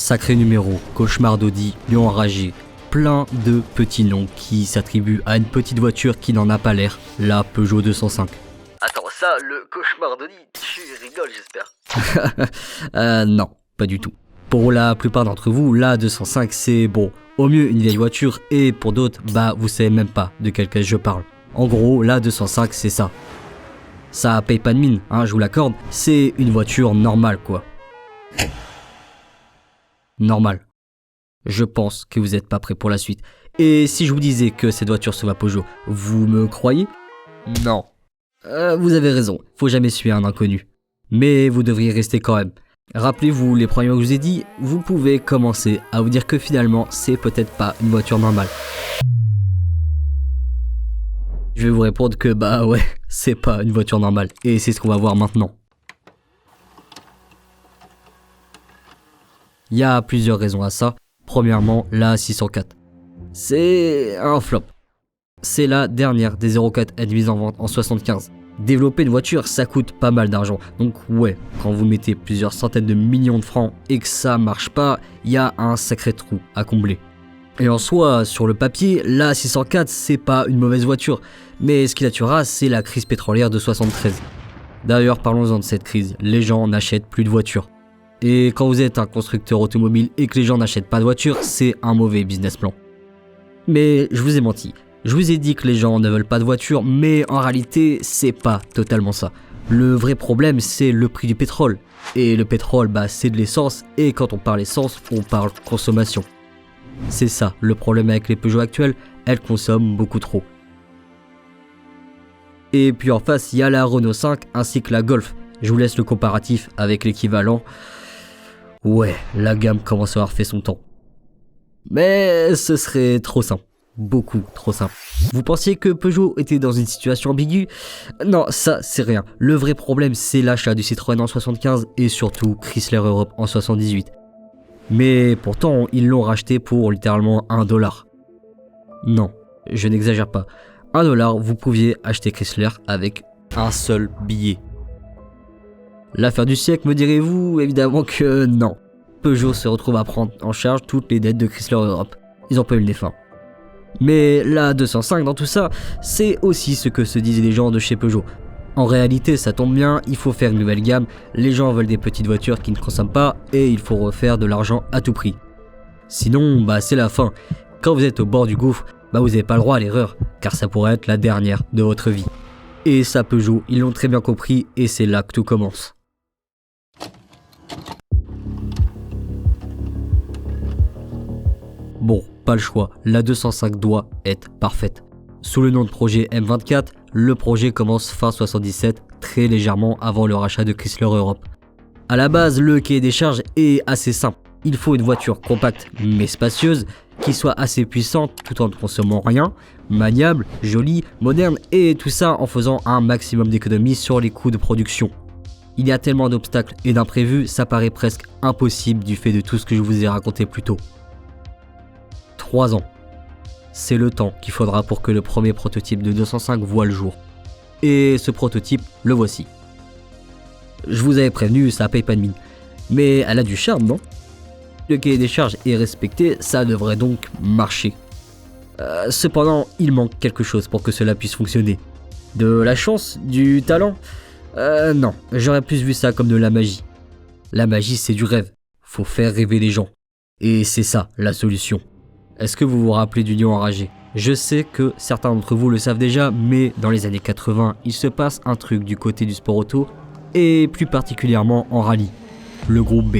Sacré numéro, cauchemar d'Audi, lion enragé, plein de petits noms qui s'attribuent à une petite voiture qui n'en a pas l'air, la Peugeot 205. Attends, ça, le cauchemar d'Audi, tu rigoles, j'espère. Non, pas du tout. Pour la plupart d'entre vous, la 205 c'est bon, au mieux une vieille voiture et pour d'autres, vous savez même pas de quelle caisse je parle. En gros, la 205 c'est ça. Ça paye pas de mine, je vous l'accorde, c'est une voiture normale quoi. Normal. Je pense que vous n'êtes pas prêts pour la suite. Et si je vous disais que cette voiture sauve à Peugeot, vous me croyez? Non. Vous avez raison, faut jamais suivre un inconnu. Mais vous devriez rester quand même. Rappelez-vous les premiers mots que je vous ai dit, vous pouvez commencer à vous dire que finalement, c'est peut-être pas une voiture normale. Je vais vous répondre que ouais, c'est pas une voiture normale. Et c'est ce qu'on va voir maintenant. Il y a plusieurs raisons à ça. Premièrement, la 604. C'est un flop. C'est la dernière des 04 admises en vente en 75. Développer une voiture, ça coûte pas mal d'argent. Donc ouais, quand vous mettez plusieurs centaines de millions de francs et que ça marche pas, il y a un sacré trou à combler. Et en soi, sur le papier, la 604, c'est pas une mauvaise voiture. Mais ce qui la tuera, c'est la crise pétrolière de 73. D'ailleurs, parlons-en de cette crise. Les gens n'achètent plus de voitures. Et quand vous êtes un constructeur automobile et que les gens n'achètent pas de voiture, c'est un mauvais business plan. Mais je vous ai menti. Je vous ai dit que les gens ne veulent pas de voiture, mais en réalité, c'est pas totalement ça. Le vrai problème, c'est le prix du pétrole. Et le pétrole, c'est de l'essence, et quand on parle essence, on parle consommation. C'est ça, le problème avec les Peugeot actuelles, elles consomment beaucoup trop. Et puis en face, il y a la Renault 5 ainsi que la Golf. Je vous laisse le comparatif avec l'équivalent. Ouais, la gamme commence à avoir fait son temps. Mais ce serait trop simple. Beaucoup trop simple. Vous pensiez que Peugeot était dans une situation ambiguë? Non, ça c'est rien. Le vrai problème c'est l'achat du Citroën en 75 et surtout Chrysler Europe en 78. Mais pourtant ils l'ont racheté pour littéralement $1. Non, je n'exagère pas. $1, vous pouviez acheter Chrysler avec un seul billet. L'affaire du siècle, me direz-vous? Évidemment que non. Peugeot se retrouve à prendre en charge toutes les dettes de Chrysler Europe. Ils ont pas eu le nez fin. Mais la 205 dans tout ça, c'est aussi ce que se disaient les gens de chez Peugeot. En réalité, ça tombe bien, il faut faire une nouvelle gamme, les gens veulent des petites voitures qui ne consomment pas et il faut refaire de l'argent à tout prix. Sinon, c'est la fin. Quand vous êtes au bord du gouffre, vous n'avez pas le droit à l'erreur, car ça pourrait être la dernière de votre vie. Et ça Peugeot, ils l'ont très bien compris et c'est là que tout commence. Bon, pas le choix, la 205 doit être parfaite. Sous le nom de projet M24, le projet commence fin 77, très légèrement avant le rachat de Chrysler Europe. A la base, le cahier des charges est assez simple. Il faut une voiture compacte mais spacieuse, qui soit assez puissante tout en ne consommant rien, maniable, jolie, moderne et tout ça en faisant un maximum d'économies sur les coûts de production. Il y a tellement d'obstacles et d'imprévus, ça paraît presque impossible du fait de tout ce que je vous ai raconté plus tôt. 3 ans. C'est le temps qu'il faudra pour que le premier prototype de 205 voie le jour. Et ce prototype, le voici. Je vous avais prévenu, ça paye pas de mine. Mais elle a du charme, non? Le cahier des charges est respecté, ça devrait donc marcher. Cependant, il manque quelque chose pour que cela puisse fonctionner. De la chance? Du talent? Non, j'aurais plus vu ça comme de la magie. La magie, c'est du rêve. Faut faire rêver les gens. Et c'est ça, la solution. Est-ce que vous vous rappelez du lion enragé? Je sais que certains d'entre vous le savent déjà, mais dans les années 80, il se passe un truc du côté du sport auto, et plus particulièrement en rallye, le groupe B.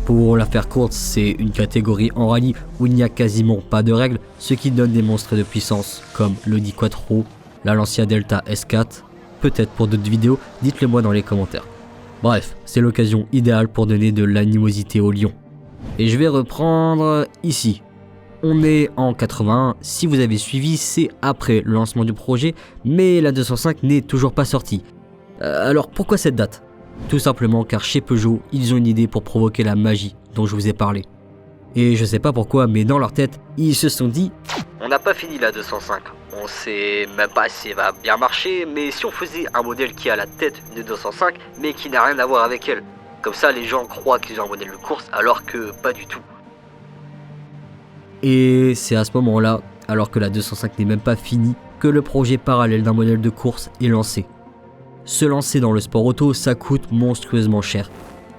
Pour la faire courte, c'est une catégorie en rallye où il n'y a quasiment pas de règles, ce qui donne des monstres de puissance, comme l'Audi Quattro, la Lancia Delta S4, peut-être pour d'autres vidéos, dites-le moi dans les commentaires. Bref, c'est l'occasion idéale pour donner de l'animosité au lion. Et je vais reprendre ici. On est en 81, si vous avez suivi, c'est après le lancement du projet, mais la 205 n'est toujours pas sortie. Alors pourquoi cette date? Tout simplement car chez Peugeot, ils ont une idée pour provoquer la magie dont je vous ai parlé. Et je sais pas pourquoi, mais dans leur tête, ils se sont dit On n'a pas fini la 205. On sait même pas si elle va bien marcher, mais si on faisait un modèle qui a la tête de 205, mais qui n'a rien à voir avec elle. Comme ça, les gens croient qu'ils ont un modèle de course alors que pas du tout. Et c'est à ce moment-là, alors que la 205 n'est même pas finie, que le projet parallèle d'un modèle de course est lancé. Se lancer dans le sport auto, ça coûte monstrueusement cher.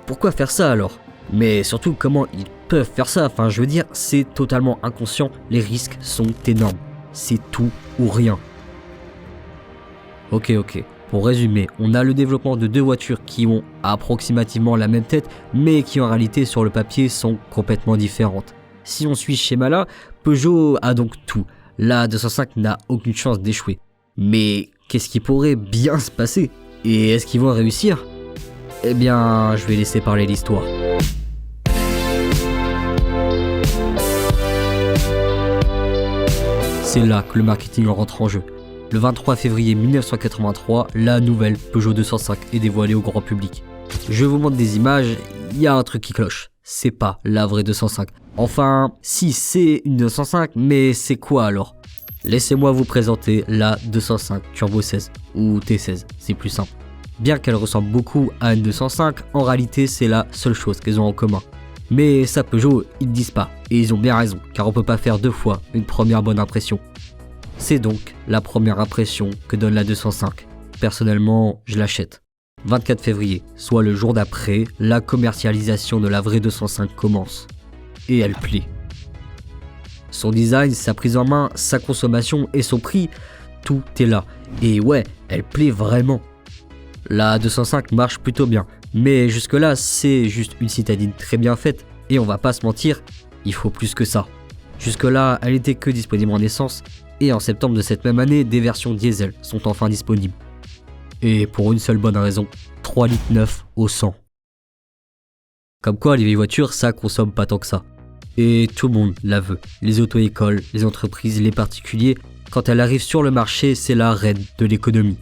Pourquoi faire ça alors? Mais surtout, comment ils peuvent faire ça? Enfin, je veux dire, c'est totalement inconscient, les risques sont énormes. C'est tout ou rien. Ok. Pour résumer, on a le développement de deux voitures qui ont approximativement la même tête, mais qui en réalité sur le papier sont complètement différentes. Si on suit ce schéma-là, Peugeot a donc tout. La 205 n'a aucune chance d'échouer. Mais qu'est-ce qui pourrait bien se passer? Et est-ce qu'ils vont réussir? Eh bien, je vais laisser parler l'histoire. C'est là que le marketing rentre en jeu. Le 23 février 1983, la nouvelle Peugeot 205 est dévoilée au grand public. Je vous montre des images, il y a un truc qui cloche. C'est pas la vraie 205. Enfin, si c'est une 205, mais c'est quoi alors? Laissez-moi vous présenter la 205 Turbo 16, ou T16, c'est plus simple. Bien qu'elle ressemble beaucoup à une 205, en réalité c'est la seule chose qu'elles ont en commun. Mais ça Peugeot, ils ne disent pas, et ils ont bien raison, car on peut pas faire deux fois une première bonne impression. C'est donc la première impression que donne la 205. Personnellement, je l'achète. 24 février, soit le jour d'après, la commercialisation de la vraie 205 commence. Et elle plaît. Son design, sa prise en main, sa consommation et son prix, tout est là. Et ouais, elle plaît vraiment. La 205 marche plutôt bien, mais jusque-là, c'est juste une citadine très bien faite. Et on va pas se mentir, il faut plus que ça. Jusque-là, elle n'était que disponible en essence, et en septembre de cette même année, des versions diesel sont enfin disponibles. Et pour une seule bonne raison, 3,9 litres au 100. Comme quoi, les vieilles voitures, ça consomme pas tant que ça. Et tout le monde la veut. Les auto-écoles, les entreprises, les particuliers, quand elle arrive sur le marché, c'est la reine de l'économie.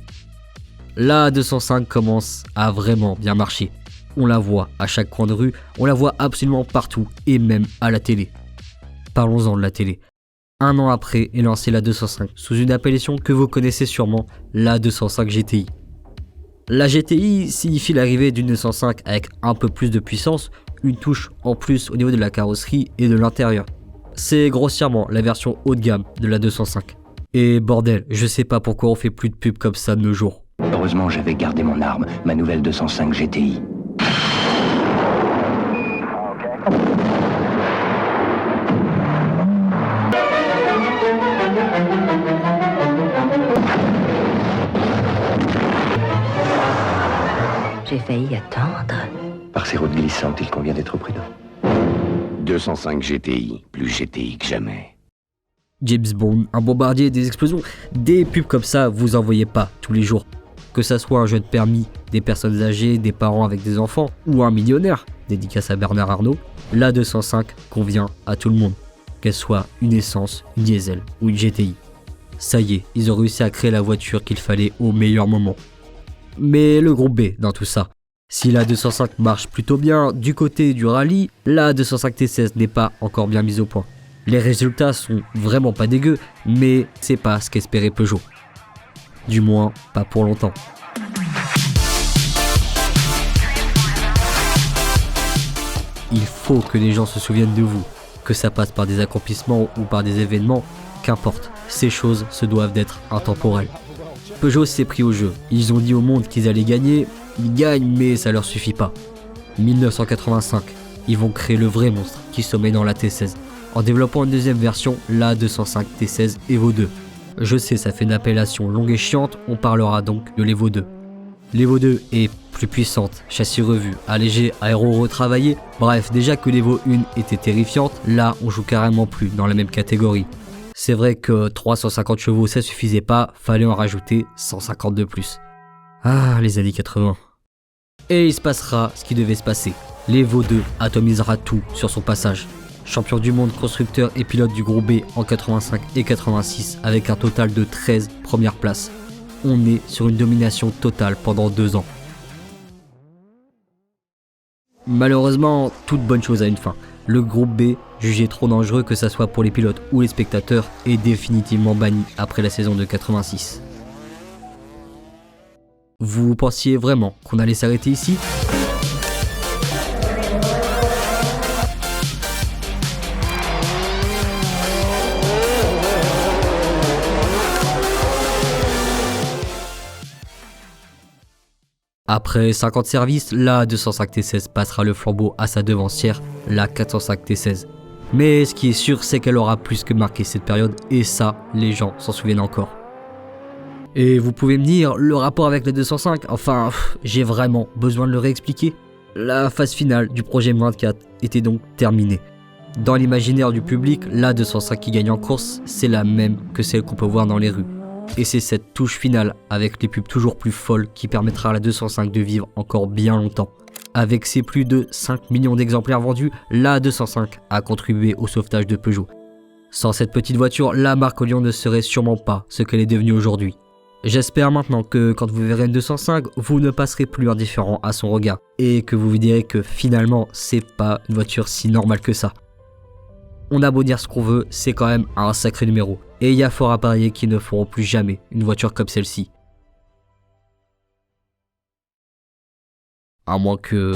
La 205 commence à vraiment bien marcher. On la voit à chaque coin de rue, on la voit absolument partout, et même à la télé. Parlons-en de la télé. Un an après est lancée la 205, sous une appellation que vous connaissez sûrement, la 205 GTI. La GTI signifie l'arrivée d'une 205 avec un peu plus de puissance, une touche en plus au niveau de la carrosserie et de l'intérieur. C'est grossièrement la version haut de gamme de la 205. Et bordel, je sais pas pourquoi on fait plus de pubs comme ça de nos jours. Heureusement, j'avais gardé mon arme, ma nouvelle 205 GTI. J'ai failli attendre. Par ces routes glissantes, il convient d'être prudent. 205 GTI, plus GTI que jamais. James Bond, un bombardier, des explosions, des pubs comme ça, vous en voyez pas tous les jours. Que ça soit un jeune permis, des personnes âgées, des parents avec des enfants, ou un millionnaire, dédicace à Bernard Arnault, la 205 convient à tout le monde. Qu'elle soit une essence, une diesel ou une GTI. Ça y est, ils ont réussi à créer la voiture qu'il fallait au meilleur moment. Mais le groupe B dans tout ça. Si la 205 marche plutôt bien du côté du rallye, la 205 T16 n'est pas encore bien mise au point. Les résultats sont vraiment pas dégueux, mais c'est pas ce qu'espérait Peugeot. Du moins, pas pour longtemps. Il faut que les gens se souviennent de vous, que ça passe par des accomplissements ou par des événements, qu'importe, ces choses se doivent d'être intemporelles. Peugeot s'est pris au jeu, ils ont dit au monde qu'ils allaient gagner, ils gagnent mais ça leur suffit pas. 1985, ils vont créer le vrai monstre qui sommeille dans la T16, en développant une deuxième version, la 205 T16 Evo 2. Je sais, ça fait une appellation longue et chiante, on parlera donc de l'Evo 2. L'Evo 2 est plus puissante, châssis revu, allégé, aéro retravaillé, bref, déjà que l'Evo 1 était terrifiante, là on joue carrément plus dans la même catégorie. C'est vrai que 350 chevaux ça suffisait pas, fallait en rajouter 150 de plus. Ah, les années 80. Et il se passera ce qui devait se passer. L'Evo 2 atomisera tout sur son passage. Champion du monde constructeur et pilote du groupe B en 85 et 86 avec un total de 13 premières places. On est sur une domination totale pendant 2 ans. Malheureusement, toute bonne chose a une fin. Le groupe B, jugé trop dangereux que ça soit pour les pilotes ou les spectateurs, est définitivement banni après la saison de 86. Vous pensiez vraiment qu'on allait s'arrêter ici ? Après 50 services, la 205 T16 passera le flambeau à sa devancière, la 405 T16. Mais ce qui est sûr, c'est qu'elle aura plus que marqué cette période, et ça, les gens s'en souviennent encore. Et vous pouvez me dire, le rapport avec la 205, enfin, j'ai vraiment besoin de le réexpliquer. La phase finale du projet M24 était donc terminée. Dans l'imaginaire du public, la 205 qui gagne en course, c'est la même que celle qu'on peut voir dans les rues. Et c'est cette touche finale, avec les pubs toujours plus folles, qui permettra à la 205 de vivre encore bien longtemps. Avec ses plus de 5 millions d'exemplaires vendus, la 205 a contribué au sauvetage de Peugeot. Sans cette petite voiture, la marque Lyon ne serait sûrement pas ce qu'elle est devenue aujourd'hui. J'espère maintenant que quand vous verrez une 205, vous ne passerez plus indifférent à son regard et que vous vous direz que finalement, c'est pas une voiture si normale que ça. On a beau dire ce qu'on veut, c'est quand même un sacré numéro. Et il y a fort à parier qu'ils ne feront plus jamais une voiture comme celle-ci. À moins que...